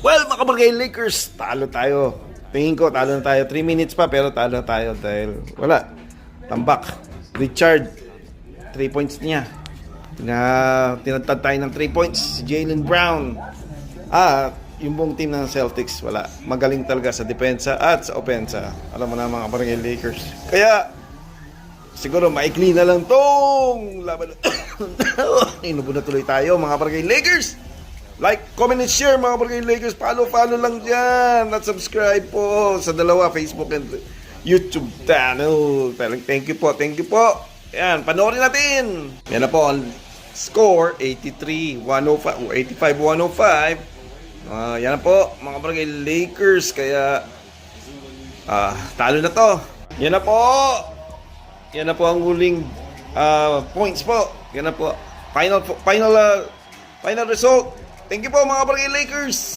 Well, mga kabarangay Lakers, talo tayo. Tingin ko, talo na tayo. 3 minutes pa, pero talo na tayo dahil wala. Tambak. Richard, 3 points niya. Tinatad tayo ng 3 points. Si Jaylen Brown. Yung buong team ng Celtics, wala. Magaling talaga sa depensa at sa opensa. Alam mo na mga kabarangay Lakers. Kaya, siguro maikli na lang tong laban. Inubo na tuloy tayo mga kabarangay Lakers. Like, comment, and share mga Barangay Lakers. Follow lang dyan. At subscribe po sa dalawa, Facebook and YouTube channel. Thank you po. Yan, panoorin natin. Yan na po ang score, 83-105 o 85-105. Yan na po mga Barangay Lakers. Kaya talo na to. Yan na po. Yan na po ang huling points po. Yan na po. Final result. Thank you po mga Barangay Lakers!